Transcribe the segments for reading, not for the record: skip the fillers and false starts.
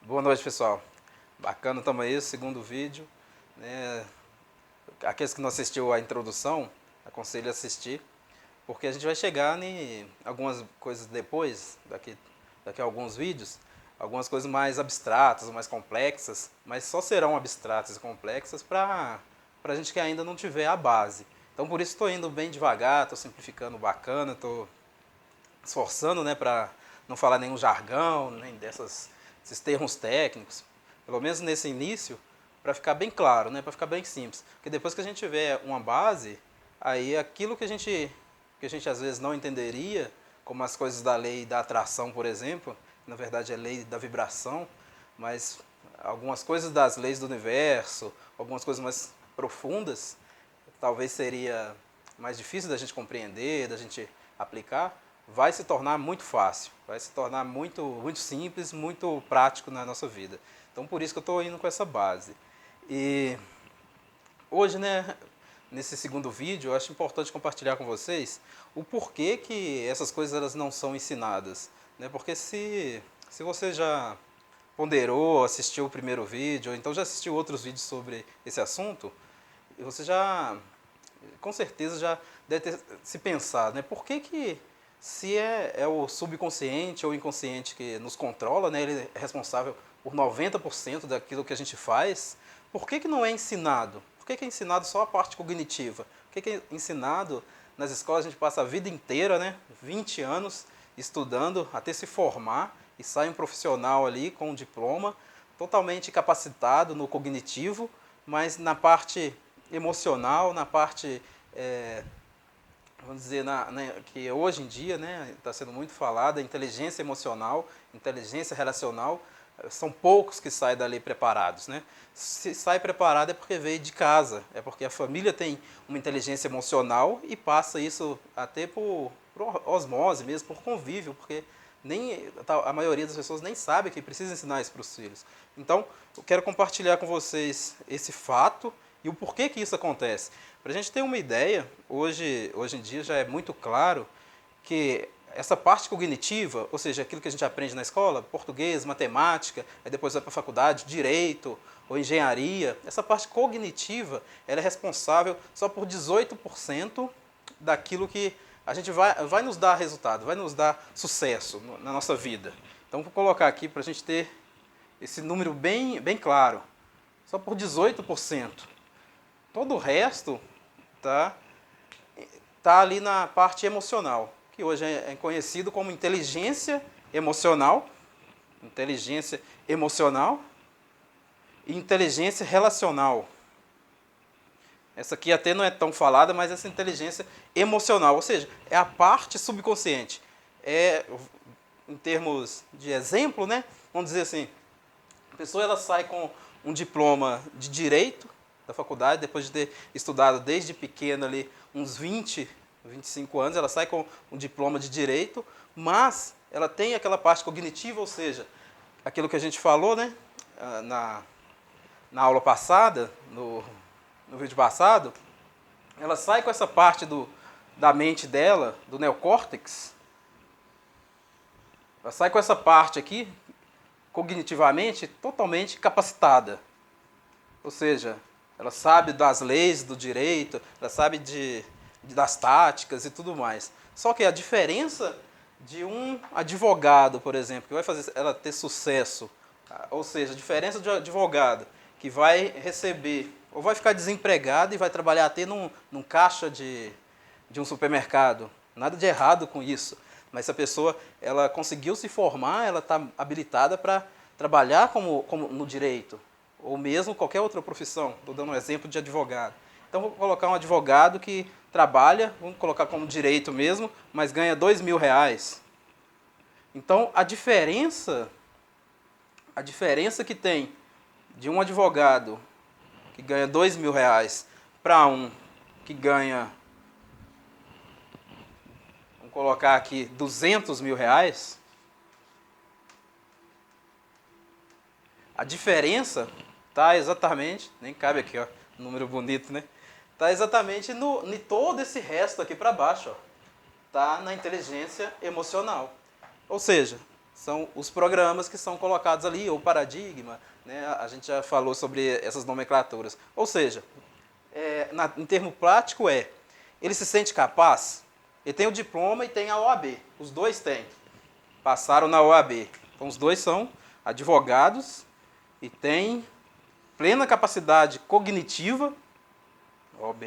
Boa noite, pessoal. Bacana, estamos aí, segundo vídeo. Né? Aqueles que não assistiu a introdução, aconselho a assistir, porque a gente vai chegar em algumas coisas depois, daqui a alguns vídeos, algumas coisas mais abstratas, mais complexas, mas só serão abstratas e complexas para a gente que ainda não tiver a base. Então, por isso estou indo bem devagar, estou simplificando bacana, estou esforçando, né, para não falar nenhum jargão, nem desses termos técnicos, pelo menos nesse início, para ficar bem claro, né, para ficar bem simples. Porque depois que a gente tiver uma base, aí aquilo que a gente às vezes não entenderia, como as coisas da lei da atração, por exemplo, na verdade é lei da vibração, mas algumas coisas das leis do universo, algumas coisas mais profundas, talvez seria mais difícil da gente compreender, da gente aplicar, vai se tornar muito fácil, vai se tornar muito simples, muito prático na nossa vida. Então, por isso que eu estou indo com essa base. E hoje, né, nesse segundo vídeo, eu acho importante compartilhar com vocês o porquê que essas coisas elas não são ensinadas. Né? Porque se você já ponderou, assistiu o primeiro vídeo, ou então já assistiu outros vídeos sobre esse assunto, você já, com certeza, já deve ter se pensado, né? Por que se é o subconsciente ou o inconsciente que nos controla, né? Ele é responsável por 90% daquilo que a gente faz, por que não é ensinado? Por que é ensinado só a parte cognitiva? Por que é ensinado nas escolas, a gente passa a vida inteira, né? 20 anos estudando até se formar e sai um profissional ali com um diploma totalmente capacitado no cognitivo, mas na parte emocional, na parte, vamos dizer, que hoje em dia está sendo muito falada, inteligência emocional, inteligência relacional, são poucos que saem dali preparados. Né? Se sai preparado é porque veio de casa, é porque a família tem uma inteligência emocional e passa isso até por osmose mesmo, por convívio, porque a maioria das pessoas nem sabe que precisa ensinar isso para os filhos. Então, eu quero compartilhar com vocês esse fato e o porquê que isso acontece. Para a gente ter uma ideia, hoje em dia já é muito claro que essa parte cognitiva, ou seja, aquilo que a gente aprende na escola, português, matemática, aí depois vai para a faculdade, direito ou engenharia, essa parte cognitiva ela é responsável só por 18% daquilo que a gente vai nos dar resultado, vai nos dar sucesso na nossa vida. Então, vou colocar aqui para a gente ter esse número bem claro. Só por 18%. Todo o resto tá ali na parte emocional, que hoje é conhecido como inteligência emocional e inteligência relacional. Essa aqui até não é tão falada, mas essa inteligência emocional, ou seja, é a parte subconsciente. Em termos de exemplo, né? Vamos dizer assim, a pessoa ela sai com um diploma de direito da faculdade, depois de ter estudado desde pequena ali uns 25 anos, ela sai com um diploma de direito, mas ela tem aquela parte cognitiva, ou seja, aquilo que a gente falou, né, na aula passada, no vídeo passado, ela sai com essa parte da mente dela, do neocórtex, ela sai com essa parte aqui, cognitivamente, totalmente capacitada. Ou seja, ela sabe das leis do direito, ela sabe das táticas e tudo mais. Só que a diferença de um advogado, por exemplo, que vai fazer ela ter sucesso, ou seja, a diferença de um advogado que vai receber, ou vai ficar desempregado e vai trabalhar até num caixa de um supermercado. Nada de errado com isso. Mas se a pessoa ela conseguiu se formar, ela está habilitada para trabalhar como no direito, ou mesmo qualquer outra profissão. Estou dando um exemplo de advogado. Então, vou colocar um advogado que trabalha, vamos colocar como direito mesmo, mas ganha R$ 2.000. Então, a diferença que tem de um advogado que ganha R$ 2.000 para um que ganha, vamos colocar aqui, R$ 200.000, a diferença está exatamente, nem cabe aqui, ó, número bonito, né? Está exatamente em todo esse resto aqui para baixo, ó. Está na inteligência emocional. Ou seja, são os programas que são colocados ali, ou paradigma, né? A gente já falou sobre essas nomenclaturas. Ou seja, em termo prático ele se sente capaz, ele tem o diploma e tem a OAB, os dois têm, passaram na OAB. Então os dois são advogados e têm plena capacidade cognitiva, OAB,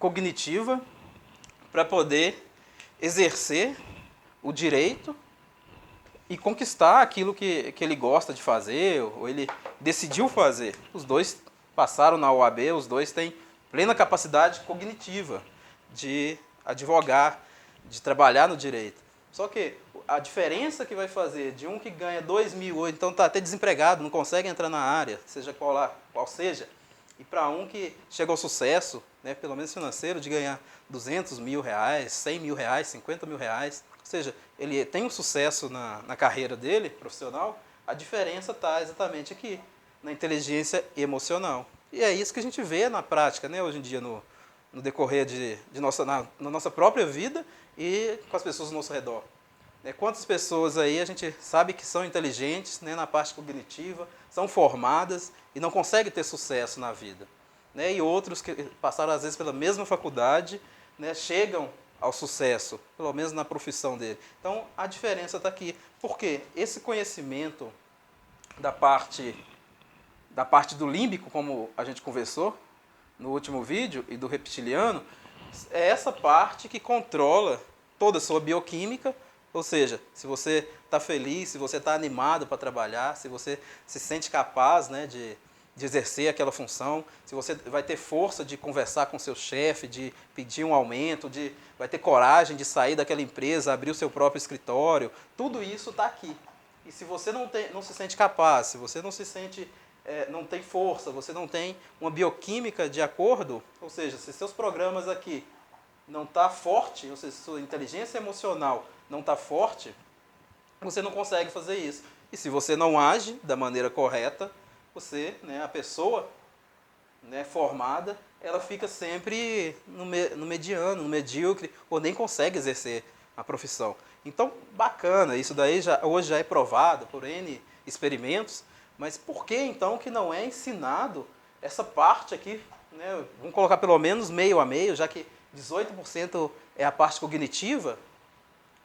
cognitiva, para poder exercer o direito e conquistar aquilo que ele gosta de fazer, ou ele decidiu fazer. Os dois passaram na OAB, os dois têm plena capacidade cognitiva de advogar, de trabalhar no direito. Só que a diferença que vai fazer de um que ganha 2 mil, ou então está até desempregado, não consegue entrar na área, seja qual seja, e para um que chega ao sucesso, né, pelo menos financeiro, de ganhar 200 mil reais, 100 mil reais, 50 mil reais, ou seja, ele tem um sucesso na carreira dele, profissional, a diferença está exatamente aqui, na inteligência emocional. E é isso que a gente vê na prática, né, hoje em dia, no decorrer na nossa própria vida e com as pessoas ao nosso redor. Quantas pessoas aí a gente sabe que são inteligentes, né, na parte cognitiva, são formadas e não conseguem ter sucesso na vida. Né, e outros que passaram às vezes pela mesma faculdade, né, chegam ao sucesso, pelo menos na profissão dele. Então a diferença está aqui. Porque esse conhecimento da parte do límbico, como a gente conversou no último vídeo, e do reptiliano, é essa parte que controla toda a sua bioquímica. Ou seja, se você está feliz, se você está animado para trabalhar, se você se sente capaz, né, de exercer aquela função, se você vai ter força de conversar com seu chefe, de pedir um aumento, vai ter coragem de sair daquela empresa, abrir o seu próprio escritório, tudo isso está aqui. E se você não se sente capaz, se você não se sente, não tem força, você não tem uma bioquímica de acordo, ou seja, se seus programas aqui não está forte, ou seja, se sua inteligência emocional não está forte, você não consegue fazer isso. E se você não age da maneira correta, você, né, a pessoa, né, formada, ela fica sempre no mediano, no medíocre, ou nem consegue exercer a profissão. Então, bacana, isso daí hoje já é provado por N experimentos, mas por que então que não é ensinado essa parte aqui, né, vamos colocar pelo menos meio a meio, já que 18% é a parte cognitiva?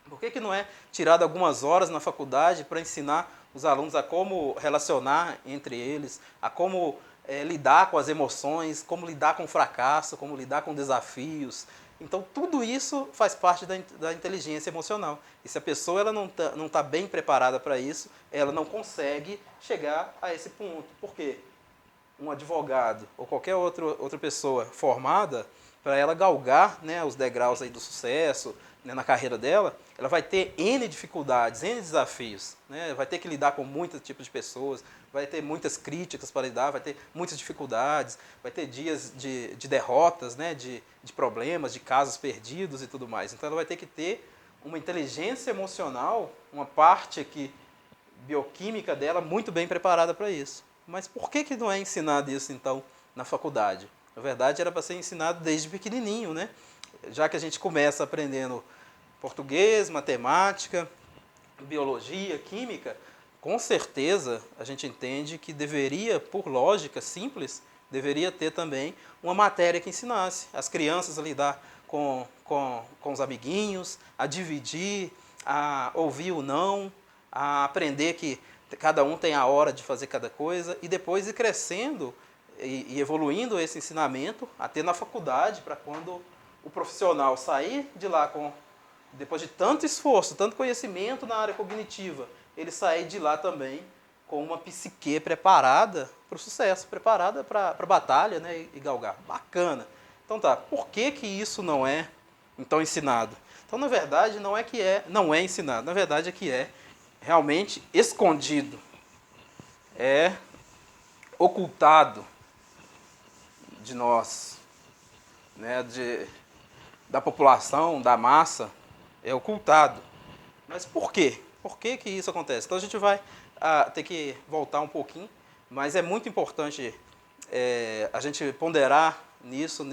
Por que não é tirado algumas horas na faculdade para ensinar os alunos a como relacionar entre eles, a como lidar com as emoções, como lidar com o fracasso, como lidar com desafios? Então, tudo isso faz parte da inteligência emocional. E se a pessoa ela não tá bem preparada para isso, ela não consegue chegar a esse ponto. Por quê? Um advogado ou qualquer outra pessoa formada, para ela galgar, né, os degraus aí do sucesso, né, na carreira dela, ela vai ter N dificuldades, N desafios. Né, vai ter que lidar com muitos tipos de pessoas, vai ter muitas críticas para lidar, vai ter muitas dificuldades, vai ter dias de derrotas, né, de problemas, de casos perdidos e tudo mais. Então ela vai ter que ter uma inteligência emocional, uma parte aqui bioquímica dela muito bem preparada para isso. Mas por que não é ensinado isso, então, na faculdade? Na verdade, era para ser ensinado desde pequenininho, né? Já que a gente começa aprendendo português, matemática, biologia, química, com certeza a gente entende que deveria, por lógica simples, deveria ter também uma matéria que ensinasse as crianças a lidar com os amiguinhos, a dividir, a ouvir o não, a aprender que cada um tem a hora de fazer cada coisa, e depois ir crescendo e evoluindo esse ensinamento até na faculdade, para quando o profissional sair de lá depois de tanto esforço, tanto conhecimento na área cognitiva, ele sair de lá também com uma psique preparada para o sucesso, preparada para a batalha, né, e galgar. Bacana. Então tá, por que isso não é então ensinado? Então, na verdade, não é ensinado, na verdade é que é realmente escondido, é ocultado de nós, né, da população, da massa, é ocultado. Mas por quê? Por que isso acontece? Então a gente vai ter que voltar um pouquinho, mas é muito importante a gente ponderar nisso,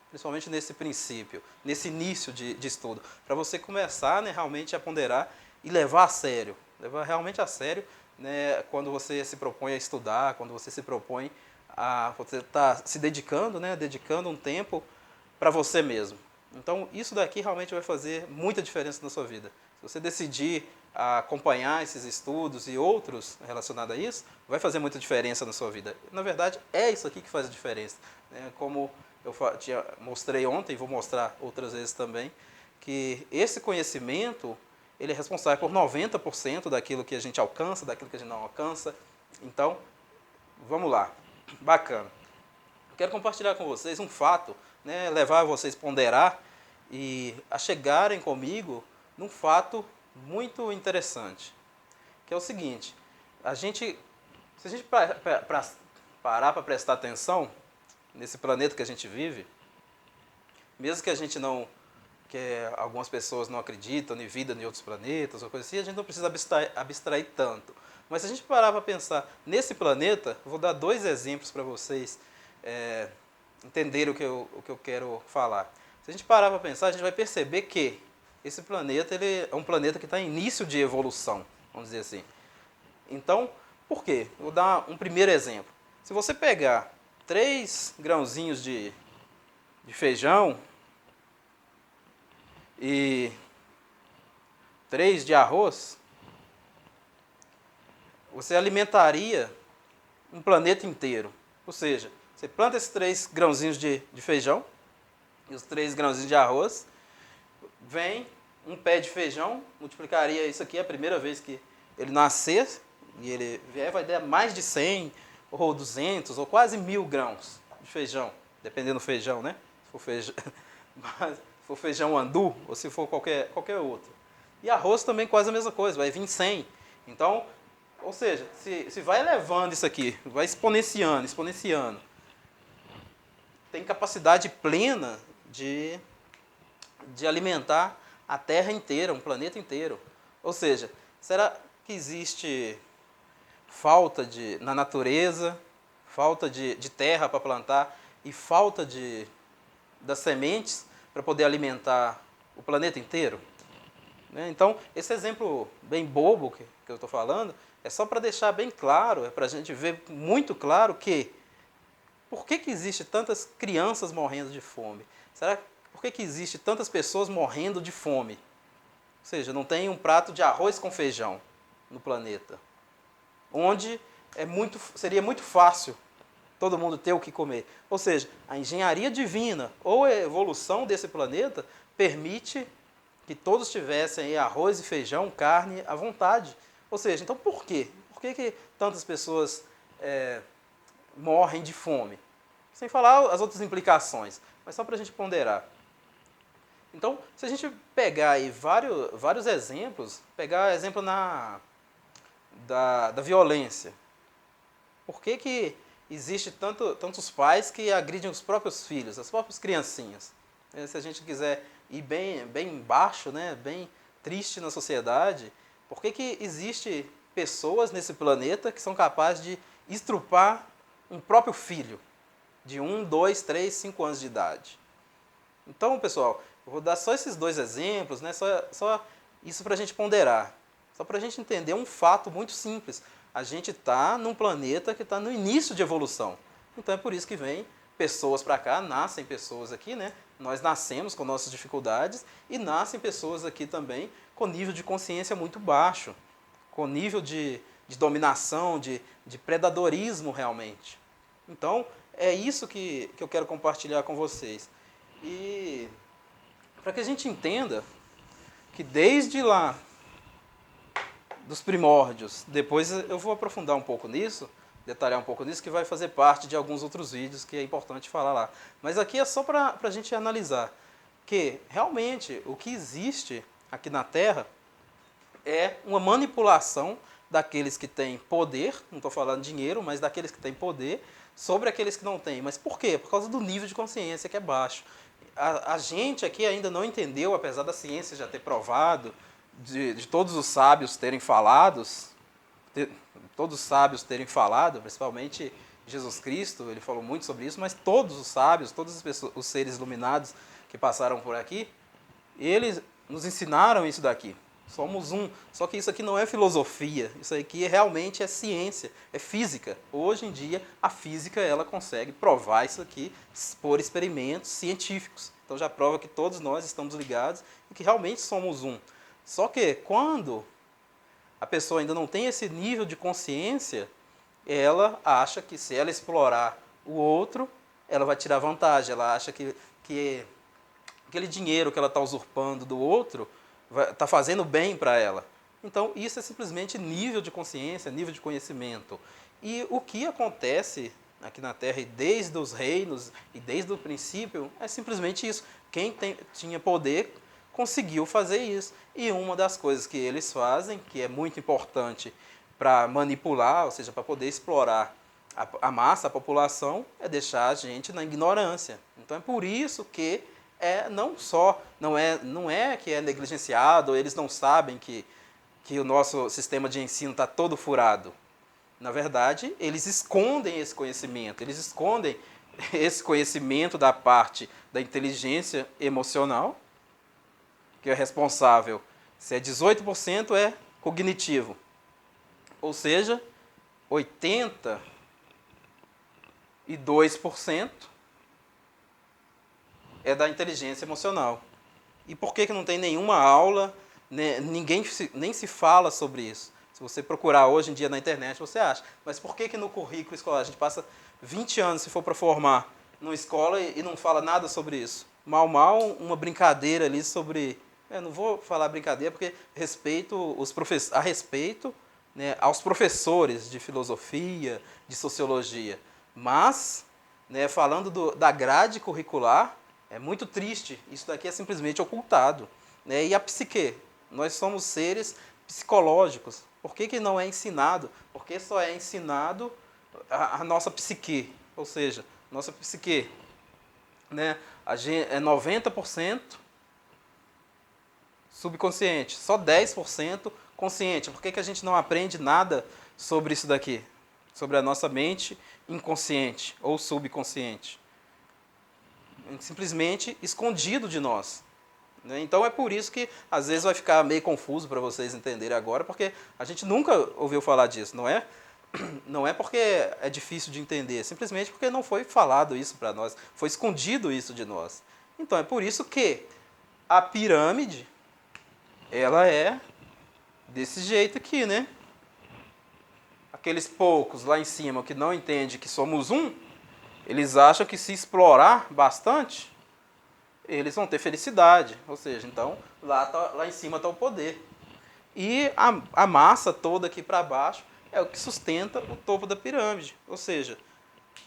principalmente nesse princípio, nesse início de estudo, para você começar, né, realmente a ponderar e levar a sério, levar realmente a sério, né, quando você se propõe a estudar, quando você se propõe a você estar se dedicando, né, dedicando um tempo para você mesmo. Então, isso daqui realmente vai fazer muita diferença na sua vida. Se você decidir acompanhar esses estudos e outros relacionados a isso, vai fazer muita diferença na sua vida. Na verdade, é isso aqui que faz a diferença, né? Como eu mostrei ontem, vou mostrar outras vezes também, que esse conhecimento ele é responsável por 90% daquilo que a gente alcança, daquilo que a gente não alcança. Então, vamos lá. Bacana. Quero compartilhar com vocês um fato, né, levar vocês a ponderar e a chegarem comigo num fato muito interessante, que é o seguinte: se a gente parar para prestar atenção nesse planeta que a gente vive, mesmo que a gente não, algumas pessoas não acreditam em vida em outros planetas ou coisa assim, a gente não precisa abstrair tanto. Mas se a gente parar para pensar nesse planeta, eu vou dar 2 exemplos para vocês entenderem o que eu quero falar. Se a gente parar para pensar, a gente vai perceber que esse planeta ele é um planeta que está em início de evolução, vamos dizer assim. Então, por quê? Vou dar um primeiro exemplo. Se você pegar 3 grãozinhos de feijão e 3 de arroz, você alimentaria um planeta inteiro. Ou seja, você planta esses 3 grãozinhos de feijão e os 3 grãozinhos de arroz, vem um pé de feijão, multiplicaria isso aqui a primeira vez que ele nascer, e ele vier, vai dar mais de 100, ou 200, ou quase 1000 grãos de feijão, dependendo do feijão, né? Se for feijão andu, ou se for qualquer outro. E arroz também quase a mesma coisa, vai vir 100. Então, ou seja, se vai elevando isso aqui, vai exponenciando, tem capacidade plena de alimentar a Terra inteira, um planeta inteiro. Ou seja, será que existe falta na natureza, falta de terra para plantar e falta das sementes para poder alimentar o planeta inteiro? Então, esse exemplo bem bobo que eu estou falando é só para deixar bem claro, é para a gente ver muito claro que por que existe tantas crianças morrendo de fome? Por que existe tantas pessoas morrendo de fome? Ou seja, não tem um prato de arroz com feijão no planeta, onde seria muito fácil todo mundo ter o que comer. Ou seja, a engenharia divina ou a evolução desse planeta permite que todos tivessem aí arroz e feijão, carne à vontade. Ou seja, então por quê? Por que tantas pessoas morrem de fome? Sem falar as outras implicações, mas só para a gente ponderar. Então, se a gente pegar aí vários exemplos, pegar exemplo da violência. Por que existe tantos pais que agridem os próprios filhos, as próprias criancinhas? Se a gente quiser ir bem baixo, né, bem triste na sociedade, por que existe pessoas nesse planeta que são capazes de estrupar um próprio filho de 1, 2, 3, 5 anos de idade? Então, pessoal, eu vou dar só esses 2 exemplos, né, só isso para a gente ponderar, só para a gente entender um fato muito simples. A gente está num planeta que está no início de evolução. Então é por isso que vem pessoas para cá, nascem pessoas aqui, né? Nós nascemos com nossas dificuldades e nascem pessoas aqui também com nível de consciência muito baixo, com nível de dominação, de predadorismo realmente. Então, é isso que eu quero compartilhar com vocês. E para que a gente entenda que desde lá, dos primórdios, depois eu vou aprofundar um pouco nisso, detalhar um pouco nisso, que vai fazer parte de alguns outros vídeos que é importante falar lá. Mas aqui é só para a gente analisar que realmente o que existe aqui na Terra é uma manipulação daqueles que têm poder, não estou falando dinheiro, mas daqueles que têm poder, sobre aqueles que não têm. Mas por quê? Por causa do nível de consciência que é baixo. A gente aqui ainda não entendeu, apesar da ciência já ter provado, de todos os sábios terem falado, principalmente Jesus Cristo, ele falou muito sobre isso, mas todos os sábios, todos os seres iluminados que passaram por aqui, eles nos ensinaram isso daqui. Somos um. Só que isso aqui não é filosofia, isso aqui realmente é ciência, é física. Hoje em dia, a física ela consegue provar isso aqui por experimentos científicos. Então já prova que todos nós estamos ligados e que realmente somos um. Só que quando a pessoa ainda não tem esse nível de consciência, ela acha que se ela explorar o outro, ela vai tirar vantagem. Ela acha que aquele dinheiro que ela está usurpando do outro está fazendo bem para ela. Então, isso é simplesmente nível de consciência, nível de conhecimento. E o que acontece aqui na Terra, e desde os reinos, e desde o princípio, é simplesmente isso. Quem tinha poder conseguiu fazer isso. E uma das coisas que eles fazem, que é muito importante para manipular, ou seja, para poder explorar a massa, a população, é deixar a gente na ignorância. Então é por isso que não é que é negligenciado, eles não sabem que o nosso sistema de ensino está todo furado. Na verdade, eles escondem esse conhecimento da parte da inteligência emocional, que é responsável, se é 18% é cognitivo, ou seja, 82% é da inteligência emocional. E por que não tem nenhuma aula, né, ninguém nem se fala sobre isso? Se você procurar hoje em dia na internet, você acha. Mas por que no currículo escolar a gente passa 20 anos, se for para formar, numa escola e não fala nada sobre isso? Mal, uma brincadeira ali sobre... não vou falar brincadeira porque a respeito, né, aos professores de filosofia, de sociologia. Mas, né, falando da grade curricular, é muito triste, isso daqui é simplesmente ocultado. Né? E a psique? Nós somos seres psicológicos. Por que não é ensinado? Porque só é ensinado a nossa psique. Ou seja, nossa psique, né, é 90% subconsciente, só 10% consciente. Por que a gente não aprende nada sobre isso daqui? Sobre a nossa mente inconsciente ou subconsciente. Simplesmente escondido de nós. Então é por isso que às vezes vai ficar meio confuso para vocês entenderem agora, porque a gente nunca ouviu falar disso, não é? Não é porque é difícil de entender, simplesmente porque não foi falado isso para nós, foi escondido isso de nós. Então é por isso que a pirâmide, ela é desse jeito aqui, né? Aqueles poucos lá em cima que não entendem que somos um, eles acham que se explorar bastante, eles vão ter felicidade. Ou seja, então lá em cima está o poder. E a massa toda aqui para baixo é o que sustenta o topo da pirâmide. Ou seja,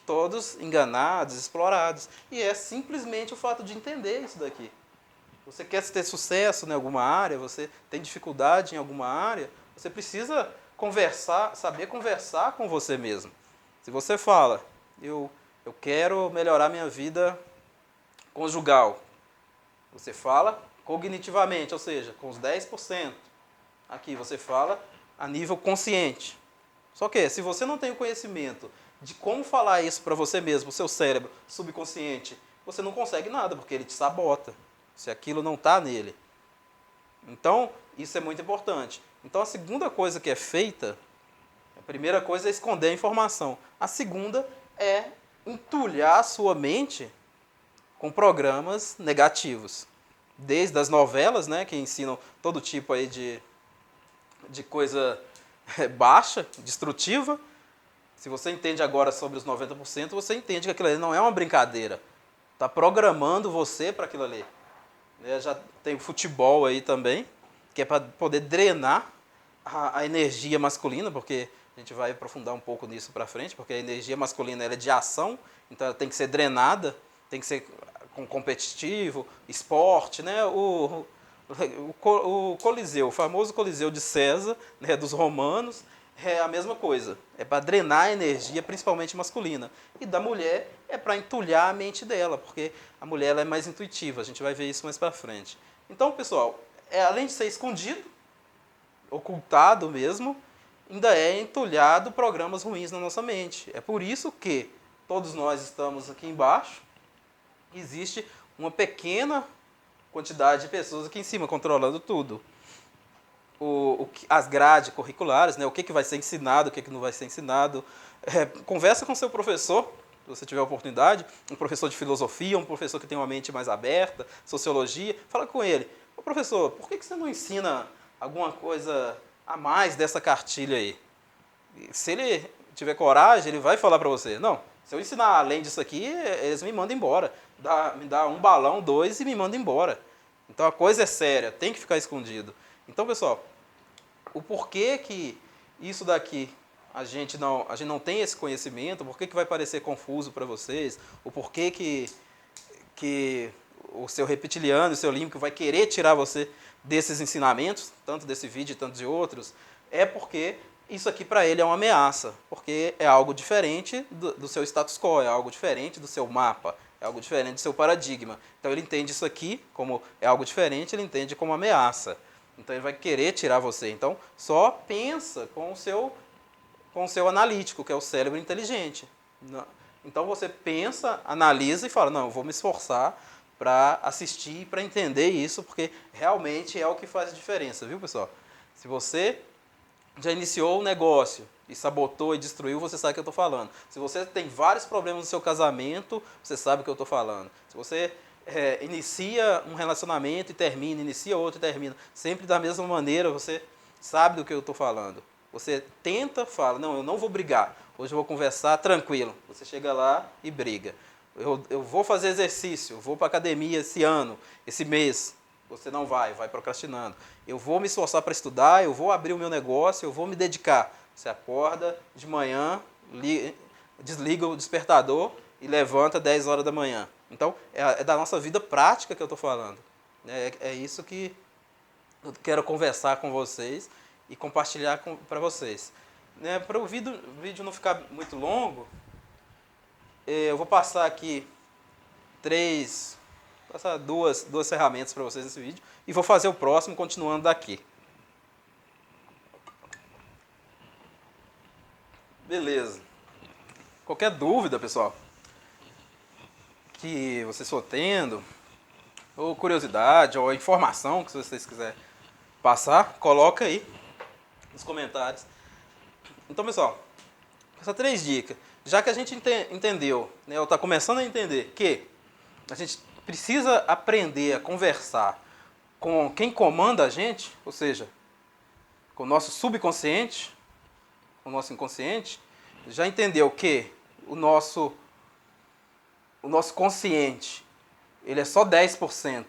todos enganados, explorados. E é simplesmente o fato de entender isso daqui. Você quer ter sucesso em alguma área, você tem dificuldade em alguma área, você precisa saber conversar com você mesmo. Se você fala, eu quero melhorar minha vida conjugal, você fala cognitivamente, ou seja, com os 10%. Aqui você fala a nível consciente. Só que se você não tem o conhecimento de como falar isso para você mesmo, o seu cérebro subconsciente, você não consegue nada, porque ele te sabota, se aquilo não está nele. Então, isso é muito importante. Então, a segunda coisa que é feita, a primeira coisa é esconder a informação. A segunda é entulhar a sua mente com programas negativos. Desde as novelas, né, que ensinam todo tipo aí de coisa baixa, destrutiva. Se você entende agora sobre os 90%, você entende que aquilo ali não é uma brincadeira. Está programando você para aquilo ali. Já tem o futebol aí também, que é para poder drenar a energia masculina, porque a gente vai aprofundar um pouco nisso para frente, porque a energia masculina ela é de ação, então ela tem que ser drenada, tem que ser com competitivo, esporte, né? O Coliseu, o famoso Coliseu de César, né, dos romanos, é a mesma coisa. É para drenar a energia, principalmente masculina. E da mulher é para entulhar a mente dela, porque a mulher ela é mais intuitiva. A gente vai ver isso mais para frente. Então, pessoal, além de ser escondido, ocultado mesmo, ainda é entulhado programas ruins na nossa mente. É por isso que todos nós estamos aqui embaixo. Existe uma pequena quantidade de pessoas aqui em cima controlando tudo. as grades curriculares, né? O que vai ser ensinado, o que não vai ser ensinado. Conversa com seu professor, se você tiver oportunidade, um professor de filosofia, um professor que tem uma mente mais aberta, sociologia, fala com ele. Ô, professor, por que você não ensina alguma coisa a mais dessa cartilha aí? Se ele tiver coragem, ele vai falar para você. Não, se eu ensinar além disso aqui, eles me mandam embora. Me dá um balão, dois e me mandam embora. Então a coisa é séria, tem que ficar escondido. Então, pessoal, o porquê que isso daqui a gente não tem esse conhecimento, por que vai parecer confuso para vocês, o porquê que o seu reptiliano, o seu límbico vai querer tirar você desses ensinamentos, tanto desse vídeo e tanto de outros, é porque isso aqui para ele é uma ameaça, porque é algo diferente do seu status quo, é algo diferente do seu mapa, é algo diferente do seu paradigma. Então ele entende isso aqui como é algo diferente, ele entende como ameaça. Então ele vai querer tirar você. Então só pensa com o seu analítico, que é o cérebro inteligente. Então você pensa, analisa e fala, não, eu vou me esforçar para assistir, para entender isso, porque realmente é o que faz a diferença, viu, pessoal? Se você já iniciou o negócio e sabotou e destruiu, você sabe o que eu estou falando. Se você tem vários problemas no seu casamento, você sabe o que eu estou falando. Se você inicia um relacionamento e termina, inicia outro e termina, sempre da mesma maneira, você sabe do que eu estou falando. Você tenta, fala, não, eu não vou brigar, hoje eu vou conversar tranquilo. Você chega lá e briga. Eu vou fazer exercício, eu vou para a academia esse ano, esse mês. Você não vai procrastinando. Eu vou me esforçar para estudar, eu vou abrir o meu negócio, eu vou me dedicar. Você acorda de manhã, desliga o despertador e levanta 10 horas da manhã. Então, é da nossa vida prática que eu estou falando. É isso que eu quero conversar com vocês e compartilhar para vocês. Para o vídeo não ficar muito longo, eu vou passar aqui duas ferramentas para vocês nesse vídeo e vou fazer o próximo continuando daqui. Beleza. Qualquer dúvida, pessoal, que vocês for tendo, ou curiosidade, ou informação que vocês quiserem passar, coloca aí nos comentários. Então, pessoal, essas 3 dicas. Já que a gente entendeu, né, ou está começando a entender que a gente precisa aprender a conversar com quem comanda a gente, ou seja, com o nosso subconsciente, com o nosso inconsciente, já entendeu que o nosso consciente, ele é só 10%.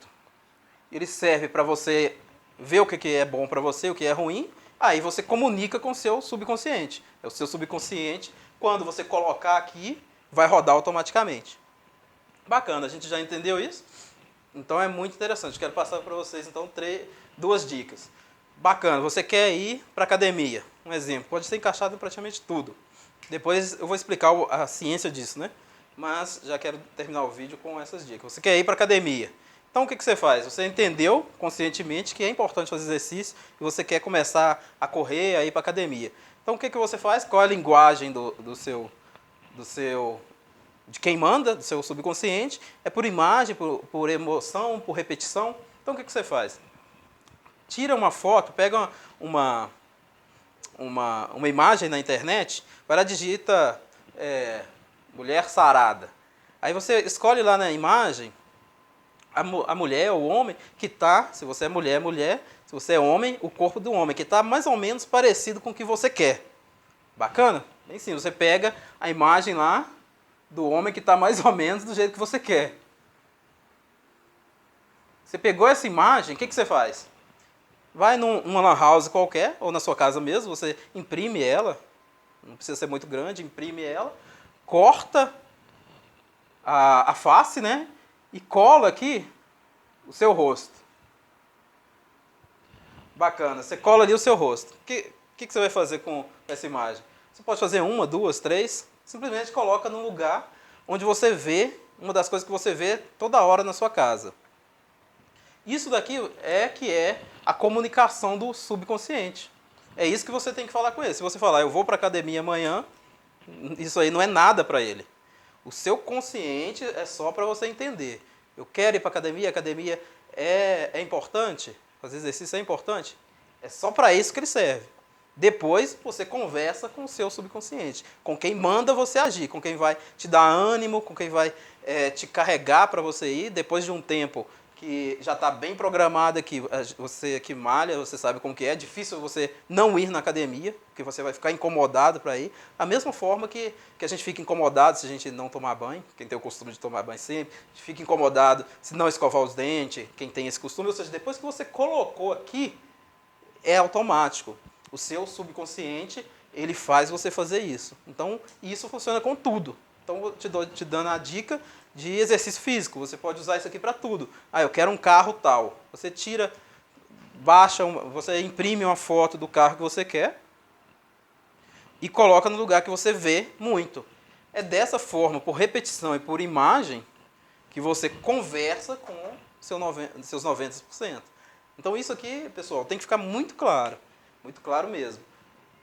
Ele serve para você ver o que é bom para você, o que é ruim, aí você comunica com o seu subconsciente. É o seu subconsciente, quando você colocar aqui, vai rodar automaticamente. Bacana, a gente já entendeu isso? Então é muito interessante. Quero passar para vocês então 2 dicas. Bacana, você quer ir para academia, um exemplo, pode ser encaixado em praticamente tudo. Depois eu vou explicar a ciência disso, né? Mas já quero terminar o vídeo com essas dicas. Você quer ir para academia. Então o que você faz? Você entendeu conscientemente que é importante fazer exercício e você quer começar a correr, a ir para academia. Então o que você faz? Qual é a linguagem de quem manda, do seu subconsciente? É por imagem, por emoção, por repetição. Então o que você faz? Tira uma foto, pega uma imagem na internet, vai lá, digita mulher sarada. Aí você escolhe lá na imagem a mulher ou o homem que está, se você é mulher, se você é homem, o corpo do homem, que está mais ou menos parecido com o que você quer. Bacana? Bem sim, você pega a imagem lá do homem que está mais ou menos do jeito que você quer. Você pegou essa imagem, o que você faz? Vai numa lan house qualquer, ou na sua casa mesmo, você imprime ela, não precisa ser muito grande, imprime ela, corta a face, né? E cola aqui o seu rosto. Bacana, você cola ali o seu rosto. O que você vai fazer com essa imagem? Você pode fazer 1, 2, 3, simplesmente coloca num lugar onde você vê, uma das coisas que você vê toda hora na sua casa. Isso daqui que é a comunicação do subconsciente. É isso que você tem que falar com ele. Se você falar, eu vou para a academia amanhã, isso aí não é nada para ele. O seu consciente é só para você entender. Eu quero ir para a academia é importante? Fazer exercício é importante? É só para isso que ele serve. Depois você conversa com o seu subconsciente, com quem manda você agir, com quem vai te dar ânimo, com quem vai te carregar para você ir. Depois de um tempo que já está bem programado aqui, você que malha, você sabe como que é difícil você não ir na academia, porque você vai ficar incomodado para ir. A mesma forma que a gente fica incomodado se a gente não tomar banho, quem tem o costume de tomar banho sempre, a gente fica incomodado se não escovar os dentes, quem tem esse costume. Ou seja, depois que você colocou aqui, é automático. O seu subconsciente, ele faz você fazer isso. Então, isso funciona com tudo. Então, vou te dando a dica de exercício físico. Você pode usar isso aqui para tudo. Ah, eu quero um carro tal. Você tira, baixa, você imprime uma foto do carro que você quer e coloca no lugar que você vê muito. É dessa forma, por repetição e por imagem, que você conversa com seus 90%. Então, isso aqui, pessoal, tem que ficar muito claro mesmo.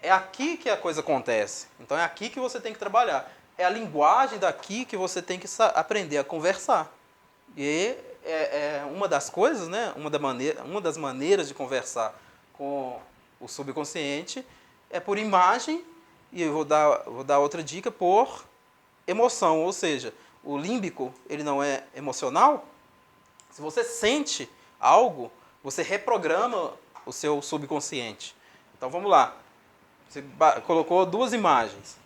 É aqui que a coisa acontece. Então, é aqui que você tem que trabalhar. É a linguagem daqui que você tem que aprender a conversar. E é uma das coisas, né? Uma das maneiras de conversar com o subconsciente é por imagem, e eu vou dar outra dica, por emoção. Ou seja, o límbico, ele não é emocional. Se você sente algo, você reprograma o seu subconsciente. Então vamos lá. Você colocou duas imagens.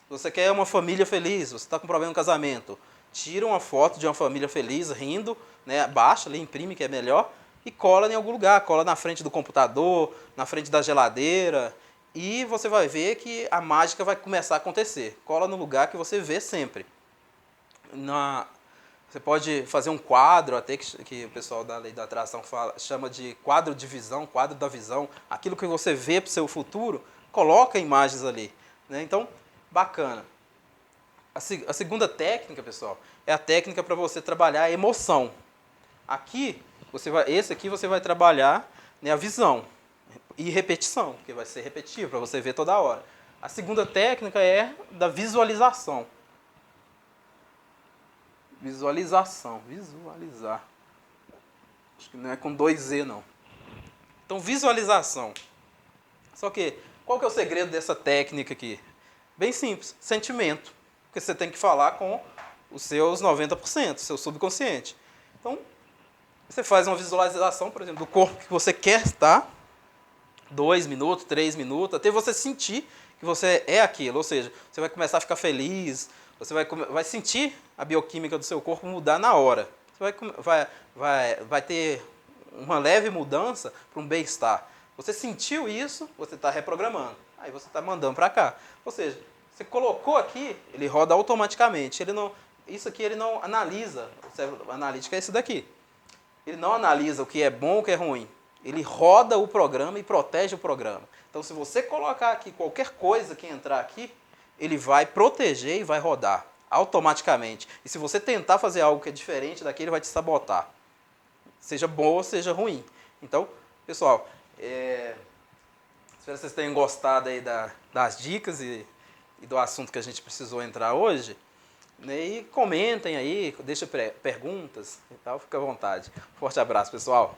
Você quer uma família feliz, você está com problema no casamento. Tira uma foto de uma família feliz, rindo, né? Baixa ali, imprime, que é melhor, e cola em algum lugar. Cola na frente do computador, na frente da geladeira, e você vai ver que a mágica vai começar a acontecer. Cola no lugar que você vê sempre. Você pode fazer um quadro, até que o pessoal da lei da atração chama de quadro de visão, quadro da visão. Aquilo que você vê para o seu futuro, coloca imagens ali. Né? Então, bacana. A segunda técnica, pessoal, é a técnica para você trabalhar a emoção. Esse aqui você vai trabalhar, né, a visão e repetição, que vai ser repetitivo, para você ver toda hora. A segunda técnica é da visualização. Visualizar. Acho que não é com 2Z, não. Então, visualização. Só que, qual que é o segredo dessa técnica aqui? Bem simples, sentimento. Porque você tem que falar com os seus 90%, seu subconsciente. Então, você faz uma visualização, por exemplo, do corpo que você quer estar, 2 minutos, 3 minutos, até você sentir que você é aquilo. Ou seja, você vai começar a ficar feliz, você vai sentir a bioquímica do seu corpo mudar na hora. Você vai ter uma leve mudança para um bem-estar. Você sentiu isso, você está reprogramando. Aí você está mandando para cá. Ou seja, você colocou aqui, ele roda automaticamente. Isso aqui ele não analisa. O cérebro analítico é esse daqui. Ele não analisa o que é bom ou o que é ruim. Ele roda o programa e protege o programa. Então, se você colocar aqui qualquer coisa que entrar aqui, ele vai proteger e vai rodar automaticamente. E se você tentar fazer algo que é diferente daqui, ele vai te sabotar. Seja bom ou seja ruim. Então, pessoal, espero que vocês tenham gostado aí das dicas e do assunto que a gente precisou entrar hoje. E comentem aí, deixem perguntas e tal, fica à vontade. Forte abraço, pessoal.